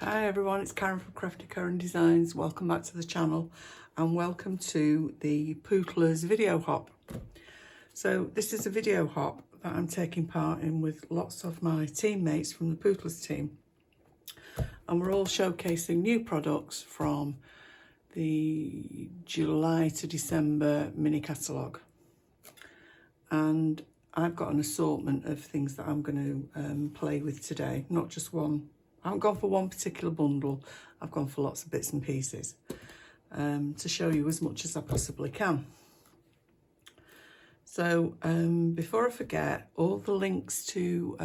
Hi everyone, it's Karen from Crafty Karen Designs. Welcome back to the channel and welcome to the Pootlers video hop. So this is a video hop that I'm taking part in with lots of my teammates from the Pootlers team. And we're all showcasing new products from the July to December Mini Catalogue. And I've got an assortment of things that I'm going to play with today, not just one. I haven't gone for one particular bundle, I've gone for lots of bits and pieces to show you as much as I possibly can. So before I forget, all the links to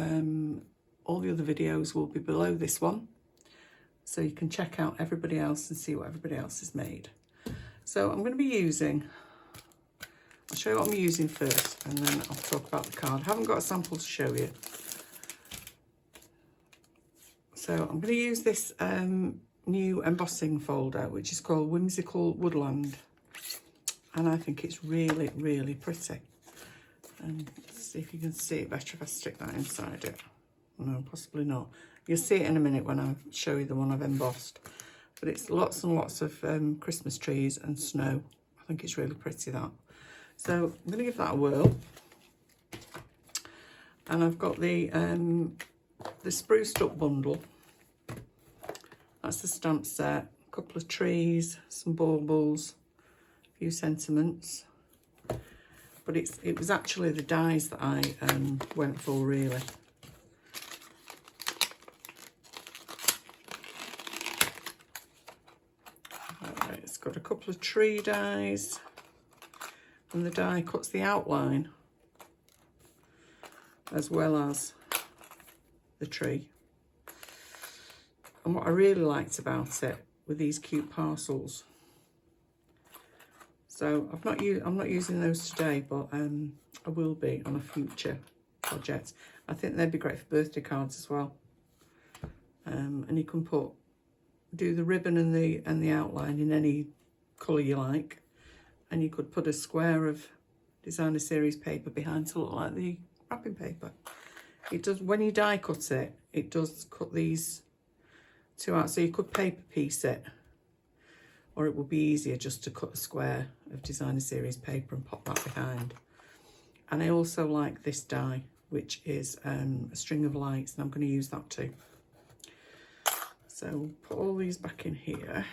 all the other videos will be below this one, so you can check out everybody else and see what everybody else has made. So I'm going to be using, I'll show you what I'm using first and then I'll talk about the card. I haven't got a sample to show you. So I'm going to use this new embossing folder, which is called Whimsical Woodland. And I think it's really, really pretty. Let's see if you can see it better if I stick that inside it. No, possibly not. You'll see it in a minute when I show you the one I've embossed. But it's lots and lots of Christmas trees and snow. I think it's really pretty, that. So I'm going to give that a whirl. And I've got the spruced up bundle. That's the stamp set, a couple of trees, some baubles, a few sentiments. But it was actually the dies that I went for, really. Right, it's got a couple of tree dies, and the die cuts the outline as well as the tree. And what I really liked about it were these cute parcels. So I'm not using those today, but I will be on a future project. I think they'd be great for birthday cards as well. And you can do the ribbon and the outline in any colour you like, and you could put a square of designer series paper behind to look like the wrapping paper. It does, when you die cut it, it does cut these two out, so you could paper piece it, or it would be easier just to cut a square of designer series paper and pop that behind. And I also like this die, which is a string of lights, and I'm going to use that too. So put all these back in here.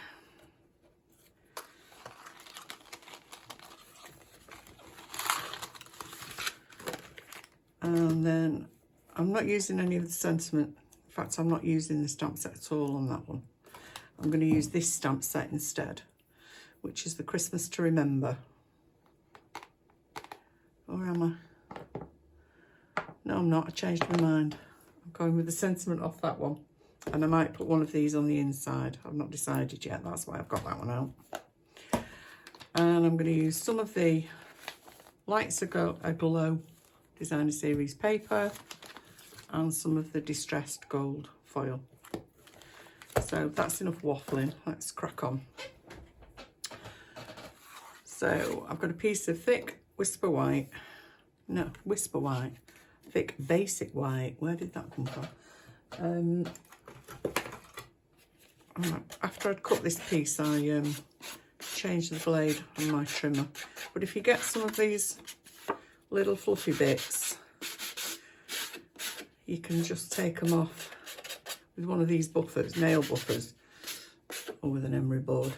And then I'm not using any of the sentiment. In fact, I'm not using the stamp set at all on that one. I'm going to use this stamp set instead, which is the Christmas to Remember. Or am I? No, I'm not. I changed my mind. I'm going with the sentiment off that one. And I might put one of these on the inside. I've not decided yet. That's why I've got that one out. And I'm going to use some of the Lights Aglow designer series paper and some of the distressed gold foil. So that's enough waffling, let's crack on. So I've got a piece of thick Whisper White, thick Basic White. Where did that come from? After I'd cut this piece, I changed the blade on my trimmer. But if you get some of these little fluffy bits, you can just take them off with one of these buffers, nail buffers, or with an emery board.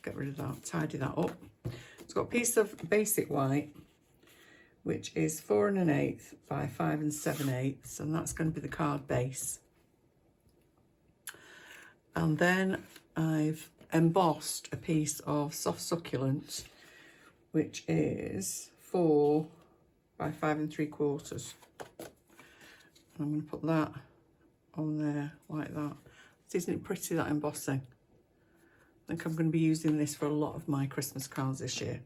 Get rid of that, tidy that up. It's got a piece of Basic White, which is 4 1/8 by 5 7/8, and that's going to be the card base. And then I've embossed a piece of Soft Succulent, which is 4 by 5 3/4. And I'm going to put that on there like that. Isn't it pretty, that embossing? I think I'm going to be using this for a lot of my Christmas cards this year.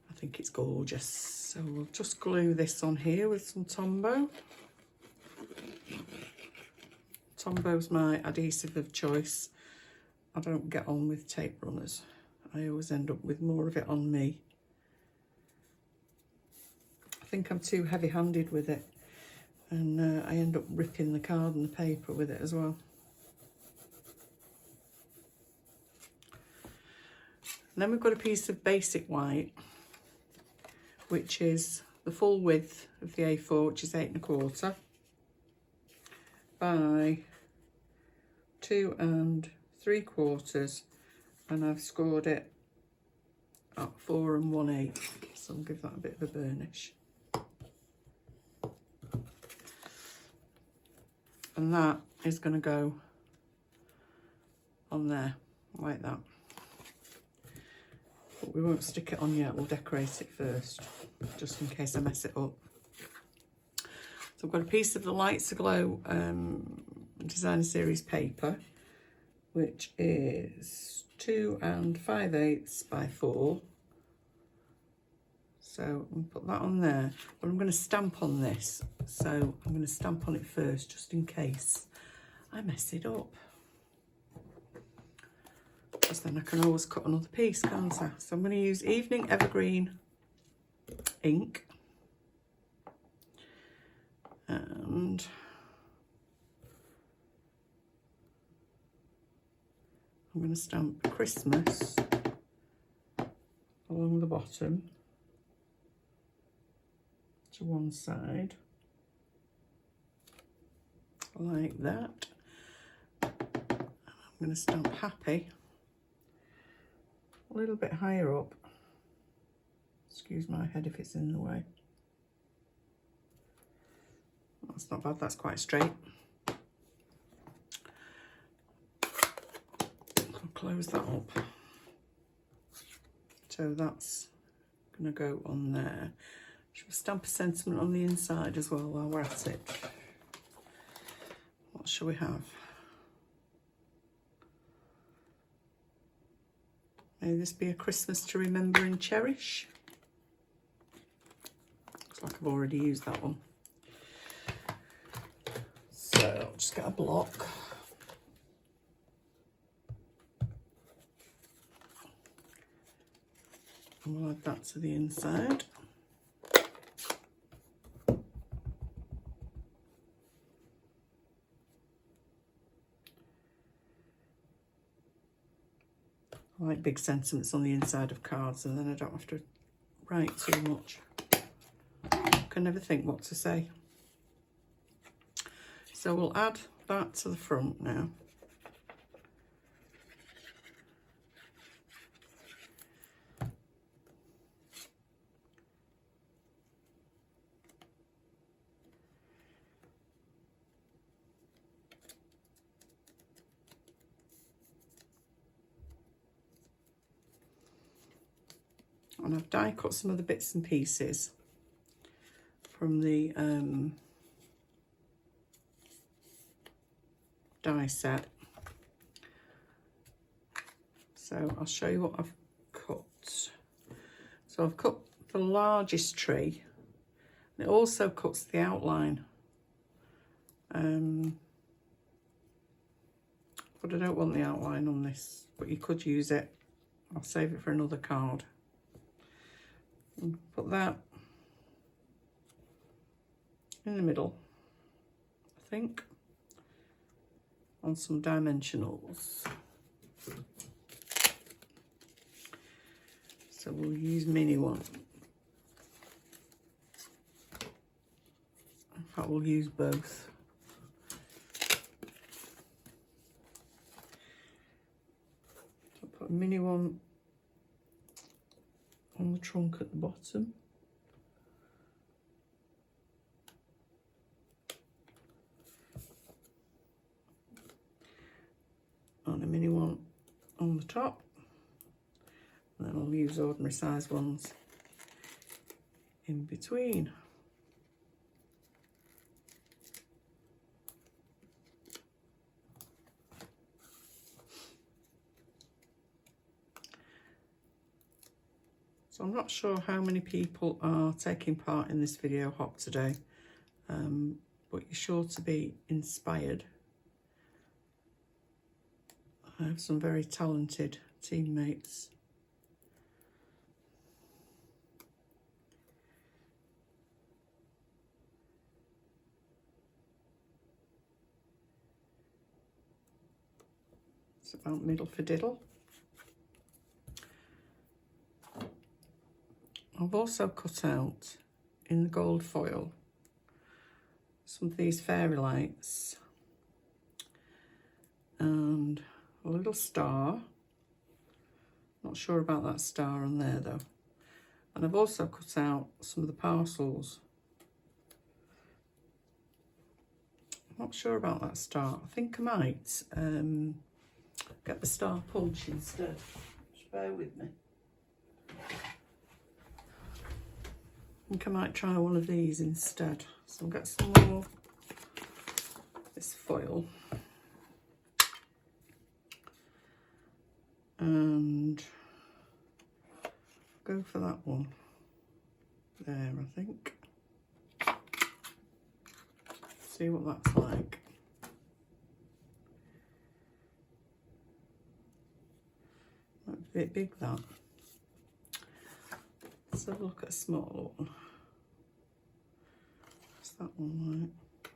I think it's gorgeous. So we'll just glue this on here with some Tombow. Tombow's my adhesive of choice. I don't get on with tape runners. I always end up with more of it on me. I think I'm too heavy-handed with it. And I end up ripping the card and the paper with it as well. And then we've got a piece of basic white, which is the full width of the A4, which is 8 1/4 by 2 3/4, and I've scored it at 4 1/8, so I'll give that a bit of a burnish. And that is going to go on there like that. But we won't stick it on yet, we'll decorate it first, just in case I mess it up. So I've got a piece of the Lights Aglow Designer Series paper, which is 2 5/8 by 4. So I'm going to put that on there, but I'm going to stamp on this. So I'm going to stamp on it first, just in case I mess it up. Because then I can always cut another piece, can't I? So I'm going to use Evening Evergreen ink. And I'm going to stamp Christmas along the bottom to one side, like that. And I'm going to stamp Happy a little bit higher up. Excuse my head if it's in the way. That's not bad, that's quite straight. I'll close that up. So that's going to go on there. Should we stamp a sentiment on the inside as well while we're at it? What shall we have? May this be a Christmas to remember and cherish. Looks like I've already used that one. So I'll just get a block. And we'll add that to the inside. I like big sentiments on the inside of cards, and then I don't have to write too much. I can never think what to say. So we'll add that to the front now. And I've die cut some of the bits and pieces from the die set. So I'll show you what I've cut. So I've cut the largest tree. It also cuts the outline. But I don't want the outline on this, but you could use it. I'll save it for another card. Put that in the middle, I think, on some dimensionals. So we'll use mini one. In fact, we'll use both. I'll put a mini one on the trunk at the bottom. And a mini one on the top. And then I'll use ordinary size ones in between. So I'm not sure how many people are taking part in this video hop today, but you're sure to be inspired. I have some very talented teammates. It's about middle for diddle. I've also cut out in the gold foil some of these fairy lights and a little star. Not sure about that star on there though. And I've also cut out some of the parcels. Not sure about that star. I think I might get the star punch instead. Just bear with me. I think I might try one of these instead. So I'll get some more of this foil. And go for that one. There, I think. See what that's like. Might be a bit big, that. Let's have a look at a smaller one. What's that one like?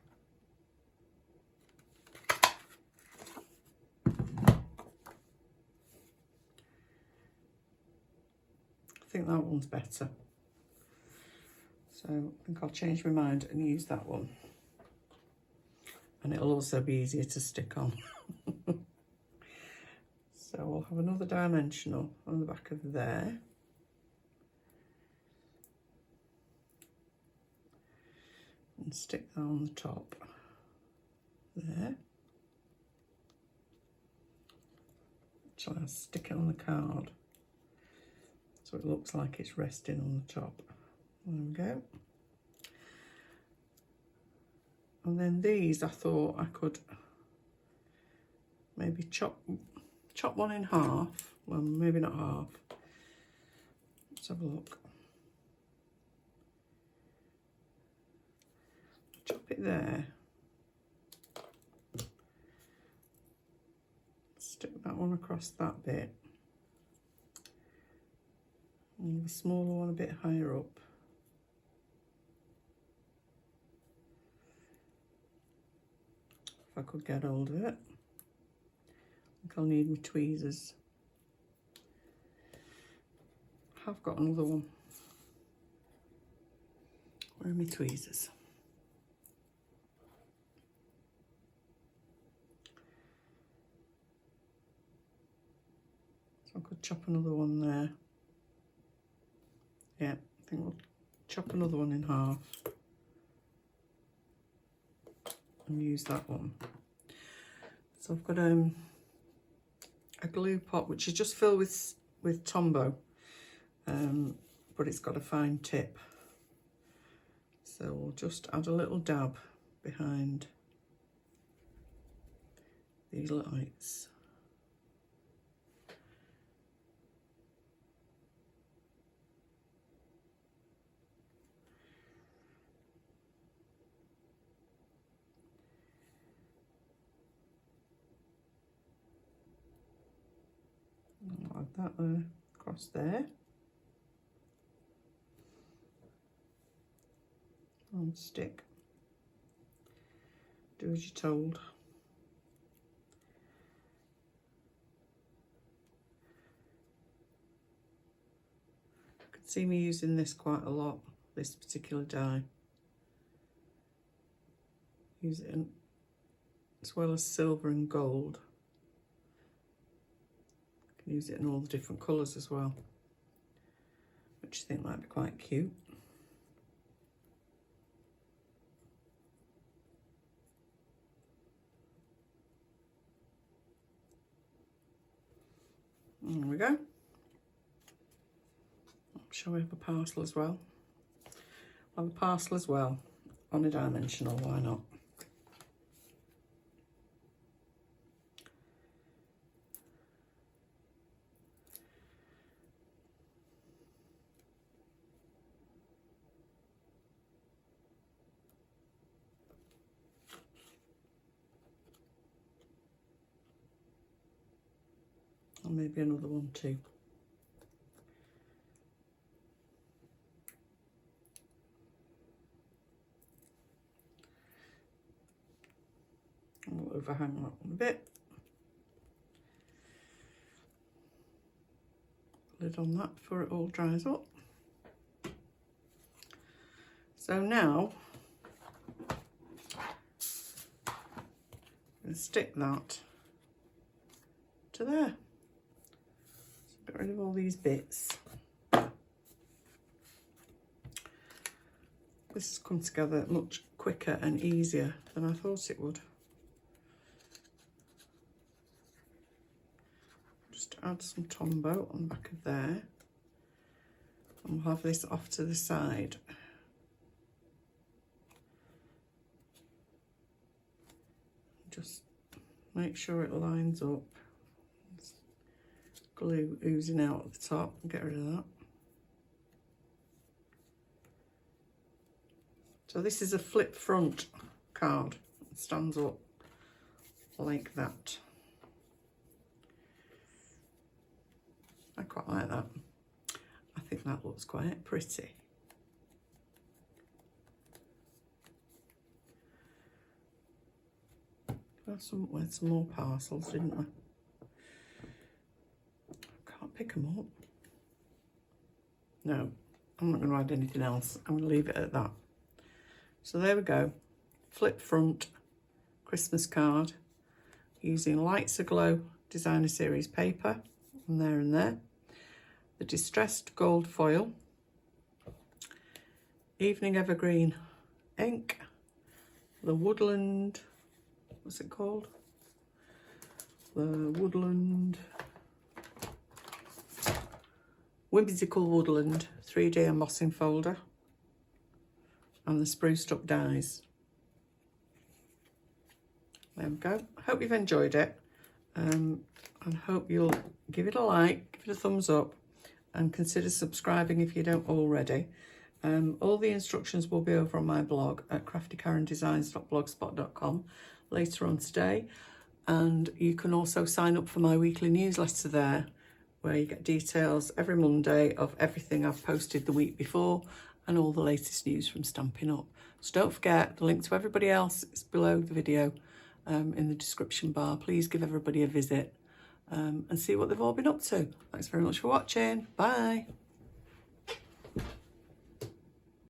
I think that one's better. So I think I'll change my mind and use that one. And it'll also be easier to stick on. So we'll have another dimensional on the back of there. And stick that on the top there. Actually, I'll stick it on the card so it looks like it's resting on the top. There we go. And then these, I thought I could maybe chop one in half. Well, maybe not half. Let's have a look. Chop it there. Stick that one across that bit. And the smaller one a bit higher up. If I could get hold of it. I think I'll need my tweezers. I've got another one. Where are my tweezers? So I could chop another one there. Yeah, I think we'll chop another one in half. And use that one. So I've got a glue pot which is just filled with Tombow, but it's got a fine tip. So we'll just add a little dab behind these lights. I'll add that there, across there. And stick. Do as you're told. You can see me using this quite a lot, this particular dye. Use it in, as well as silver and gold. Use it in all the different colours as well, which I think might be quite cute. There we go. Shall we have a parcel as well? I'll have a parcel as well on a dimensional, why not? And maybe another one too. I'll overhang that one a bit. Lid on that before it all dries up. So now I'm going to stick that to there. So get rid of all these bits. This has come together much quicker and easier than I thought it would. Just add some Tombow on the back of there. And we'll have this off to the side. Just make sure it lines up. There's glue oozing out at the top. Get rid of that. So this is a flip front card. It stands up like that. I quite like that. I think that looks quite pretty. We had some more parcels, didn't we? Can't pick them up. No, I'm not going to add anything else. I'm going to leave it at that. So there we go. Flip front Christmas card using Lights Aglow Designer Series paper and there. The distressed gold foil, Evening Evergreen ink, the woodland, what's it called? The woodland, Whimsical Woodland 3D embossing folder, and the spruced up dies. There we go. I hope you've enjoyed it, and hope you'll give it a like, give it a thumbs up, and consider subscribing if you don't already. All the instructions will be over on my blog at craftykarendesigns.blogspot.com later on today, and you can also sign up for my weekly newsletter there, where you get details every Monday of everything I've posted the week before and all the latest news from Stampin' Up. So don't forget, the link to everybody else is below the video in the description bar. Please give everybody a visit and see what they've all been up to. Thanks very much for watching. Bye.